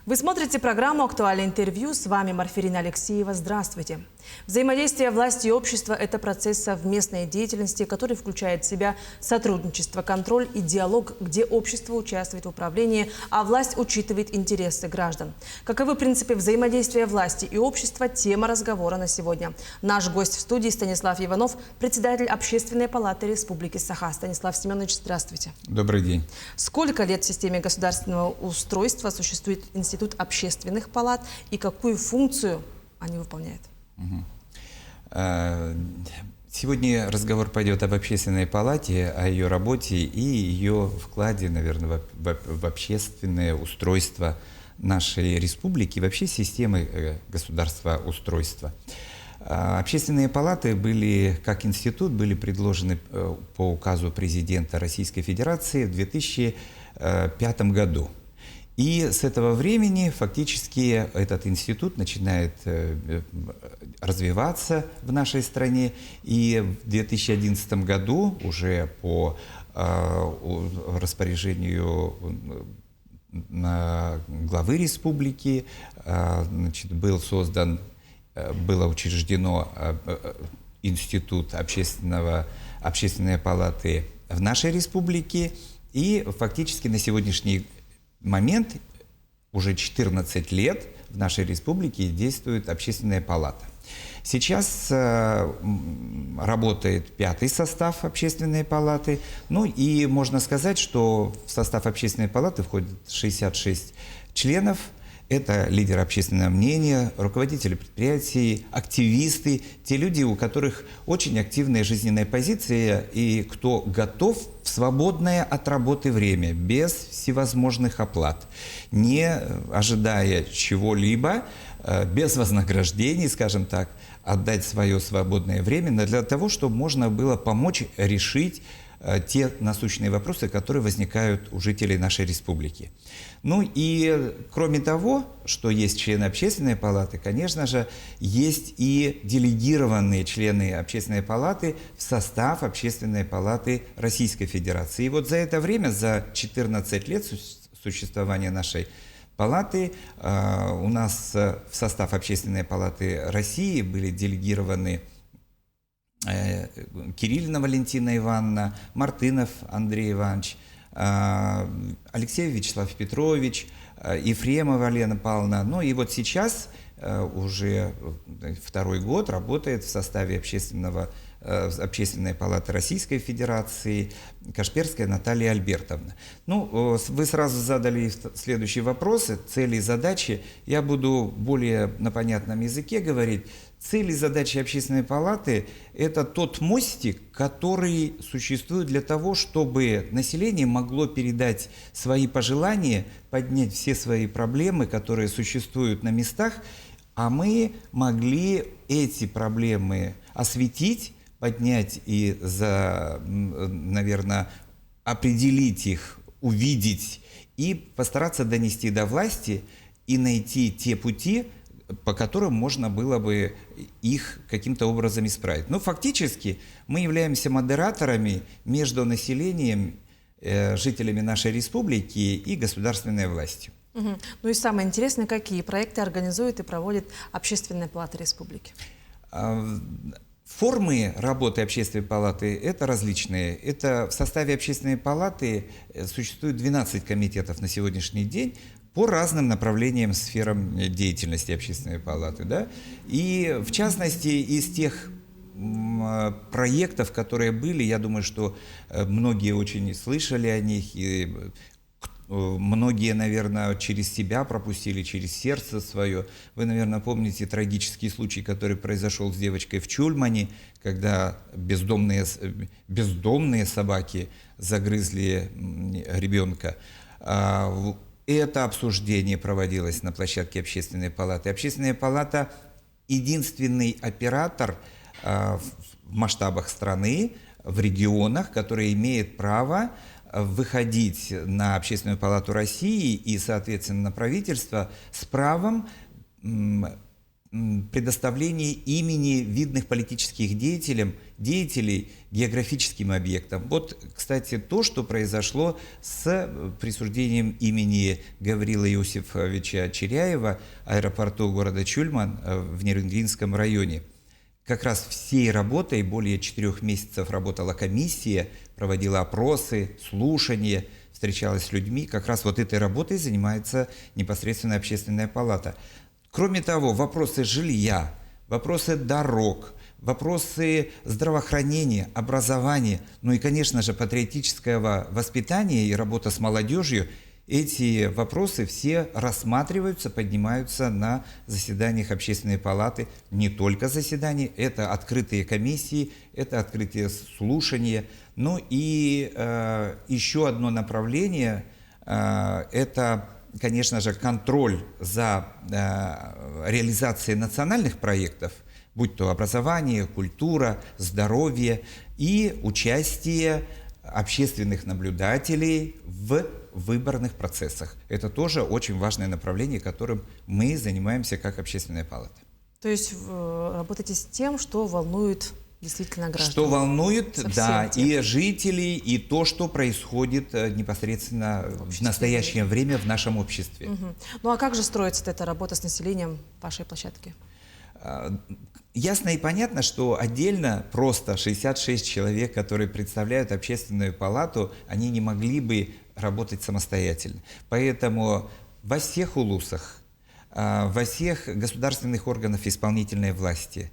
Вы смотрите программу «Актуальное интервью». С вами Марфирина Алексеева. Здравствуйте. Взаимодействие власти и общества – это процесс совместной деятельности, который включает в себя сотрудничество, контроль и диалог, где общество участвует в управлении, а власть учитывает интересы граждан. Каковы принципы взаимодействия власти и общества – тема разговора на сегодня. Наш гость в студии Станислав Иванов, председатель Общественной палаты Республики Саха. Станислав Семенович, здравствуйте. Добрый день. Сколько лет в системе государственного устройства существует институт общественных палат и какую функцию они выполняют? Сегодня разговор пойдет об общественной палате, о ее работе и ее вкладе, наверное, в общественное устройство нашей республики, вообще системы государства устройства. Общественные палаты были, как институт, были предложены по указу президента Российской Федерации в 2005 году. И с этого времени фактически этот институт начинает развиваться в нашей стране. И в 2011 году уже по распоряжению главы республики было учреждено институт общественной палаты в нашей республике. И фактически на сегодняшний момент уже 14 лет в нашей республике действует общественная палата. Сейчас работает 5-й состав общественной палаты. Ну и можно сказать, что в состав общественной палаты входит 66 членов. Это лидеры общественного мнения, руководители предприятий, активисты, те люди, у которых очень активная жизненная позиция и кто готов в свободное от работы время, без всевозможных оплат, не ожидая чего-либо, без вознаграждений, скажем так, отдать свое свободное время для того, чтобы можно было помочь решить те насущные вопросы, которые возникают у жителей нашей республики. Ну и кроме того, что есть члены общественной палаты, конечно же, есть и делегированные члены общественной палаты в состав общественной палаты Российской Федерации. И вот за это время, за 14 лет существования нашей палаты, у нас в состав общественной палаты России были делегированы Кириллина Валентина Ивановна, Мартынов Андрей Иванович, Алексеев Вячеслав Петрович, Ефремова Лена Павловна. Ну и вот сейчас уже 2-й год работает в составе Общественной палаты Российской Федерации Кашперская Наталья Альбертовна. Ну, вы сразу задали следующие вопросы, цели и задачи. Я буду более на понятном языке говорить. Цели и задачи общественной палаты – это тот мостик, который существует для того, чтобы население могло передать свои пожелания, поднять все свои проблемы, которые существуют на местах, а мы могли эти проблемы осветить, поднять и, наверное, определить их, увидеть и постараться донести до власти и найти те пути, по которым можно было бы их каким-то образом исправить. Но фактически мы являемся модераторами между населением, жителями нашей республики и государственной властью. Ну и самое интересное, какие проекты организует и проводит Общественная палата республики? Формы работы Общественной палаты – это различные. Это в составе Общественной палаты существует 12 комитетов на сегодняшний день по разным направлениям, сферам деятельности Общественной палаты. Да? И в частности, из тех проектов, которые были, я думаю, что многие очень слышали о них, и многие, наверное, через себя пропустили, через сердце свое. Вы, наверное, помните трагический случай, который произошел с девочкой в Чульмане, когда бездомные собаки загрызли ребенка. Это обсуждение проводилось на площадке Общественной палаты. Общественная палата – единственный оператор в масштабах страны, в регионах, который имеет право выходить на Общественную палату России и, соответственно, на правительство с правом предоставлении имени видных политических деятелей географическим объектам. Вот, кстати, то, что произошло с присуждением имени Гаврила Иосифовича Черяева аэропорту города Чульман в Нерюнгринском районе. Как раз всей работой более 4 месяцев работала комиссия, проводила опросы, слушания, встречалась с людьми. Как раз вот этой работой занимается непосредственно Общественная палата. Кроме того, вопросы жилья, вопросы дорог, вопросы здравоохранения, образования, ну и, конечно же, патриотического воспитания и работа с молодежью, эти вопросы все рассматриваются, поднимаются на заседаниях Общественной палаты. Не только заседания, это открытые комиссии, это открытые слушания. Ну и еще одно направление это, конечно же, контроль за реализацией национальных проектов, будь то образование, культура, здоровье, и участие общественных наблюдателей в выборных процессах. Это тоже очень важное направление, которым мы занимаемся как Общественная палата. То есть работаете с тем, что волнует действительно граждан? Что волнует, да, и жителей, и то, что происходит непосредственно в настоящее время в нашем обществе. Угу. Ну а как же строится эта работа с населением вашей площадки? Ясно и понятно, что отдельно просто 66 человек, которые представляют Общественную палату, они не могли бы работать самостоятельно. Поэтому во всех улусах, во всех государственных органах исполнительной власти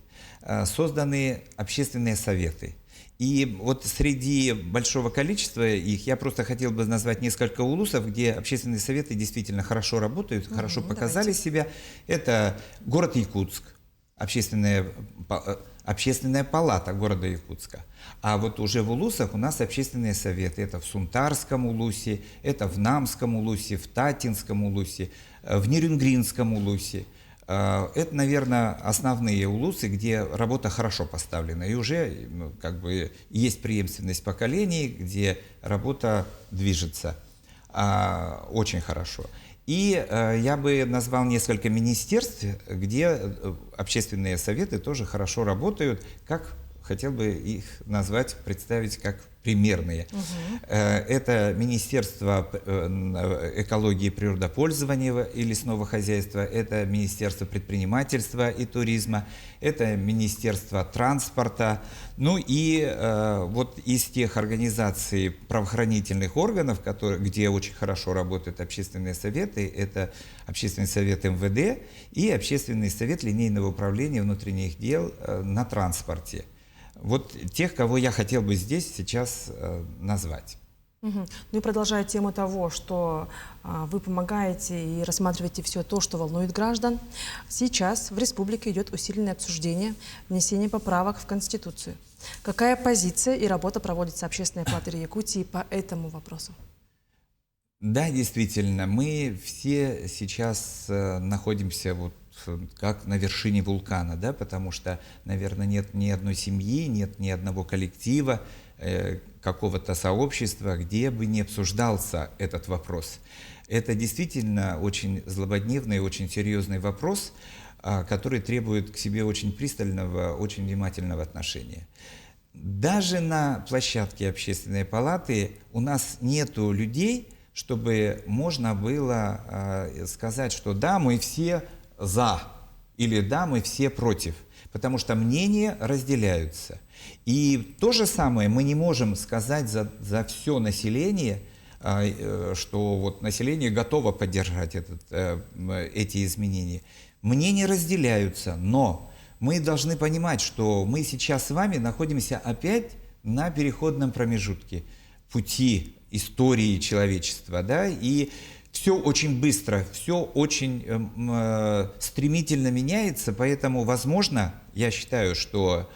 созданы общественные советы. И вот среди большого количества их я просто хотел бы назвать несколько улусов, где общественные советы действительно хорошо работают, хорошо показали себя. Это город Якутск. Общественная палата города Якутска. А вот уже в улусах у нас общественные советы. Это в Сунтарском улусе, это в Намском улусе, в Татинском улусе, в Нерюнгринском улусе. Это, наверное, основные улусы, где работа хорошо поставлена. И уже как бы есть преемственность поколений, где работа движется очень хорошо. И я бы назвал несколько министерств, где общественные советы тоже хорошо работают, как хотел бы их назвать, представить как примерные. Это Министерство экологии и природопользования и лесного хозяйства, это Министерство предпринимательства и туризма, это Министерство транспорта. Ну и вот из тех организаций правоохранительных органов, где очень хорошо работают общественные советы, это Общественный совет МВД и Общественный совет линейного управления внутренних дел на транспорте. Вот тех, кого я хотел бы здесь сейчас назвать. Ну и продолжая тему того, что вы помогаете и рассматриваете все то, что волнует граждан, сейчас в республике идет усиленное обсуждение внесения поправок в Конституцию. Какая позиция и работа проводится Общественной палатой Якутии по этому вопросу? Да, действительно, мы все сейчас находимся вот как на вершине вулкана, да, потому что, наверное, нет ни одной семьи, нет ни одного коллектива, какого-то сообщества, где бы не обсуждался этот вопрос. Это действительно очень злободневный, очень серьезный вопрос, который требует к себе очень пристального, очень внимательного отношения. Даже на площадке Общественной палаты у нас нету людей, чтобы можно было сказать, что да, мы все за, или да, мы все против, потому что мнения разделяются. И то же самое мы не можем сказать за все население, что вот население готово поддержать эти изменения. Мнения разделяются, но мы должны понимать, что мы сейчас с вами находимся опять на переходном промежутке пути истории человечества, да, и все очень быстро, все очень стремительно меняется, поэтому, возможно, я считаю, что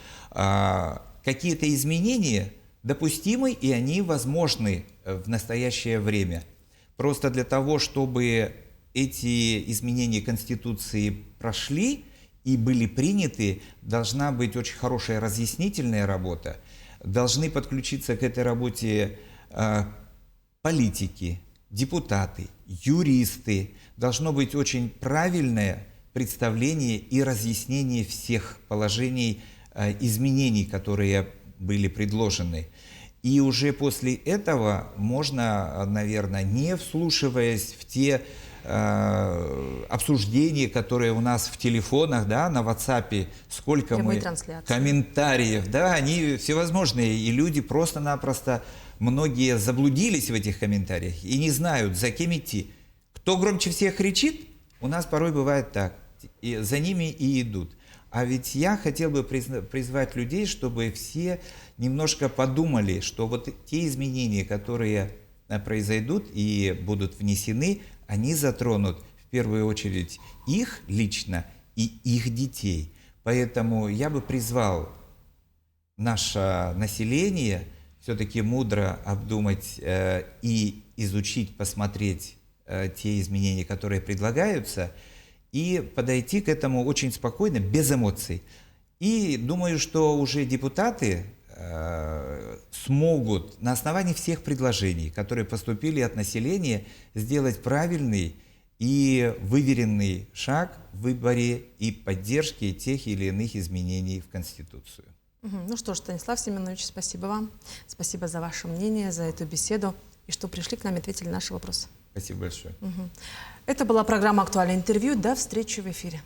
какие-то изменения допустимы, и они возможны в настоящее время. Просто для того, чтобы эти изменения Конституции прошли и были приняты, должна быть очень хорошая разъяснительная работа, должны подключиться к этой работе политики, депутаты, юристы, должно быть очень правильное, представление и разъяснение всех положений, изменений, которые были предложены. И уже после этого можно, наверное, не вслушиваясь в те обсуждения, которые у нас в телефонах, да, на WhatsApp, сколько мы комментариев, да, они всевозможные, и люди просто-напросто, многие заблудились в этих комментариях и не знают, за кем идти. Кто громче всех кричит, у нас порой бывает так, и за ними и идут. А ведь я хотел бы призвать людей, чтобы все немножко подумали, что вот те изменения, которые произойдут и будут внесены, они затронут в первую очередь их лично и их детей. Поэтому я бы призвал наше население все-таки мудро обдумать и изучить, посмотреть те изменения, которые предлагаются, и подойти к этому очень спокойно, без эмоций. И думаю, что уже депутаты смогут на основании всех предложений, которые поступили от населения, сделать правильный и выверенный шаг в выборе и поддержке тех или иных изменений в Конституцию. Ну что ж, Станислав Семенович, спасибо вам. Спасибо за ваше мнение, за эту беседу и что пришли к нам и ответили на наши вопросы. Спасибо большое. Это была программа «Актуальное интервью». До встречи в эфире.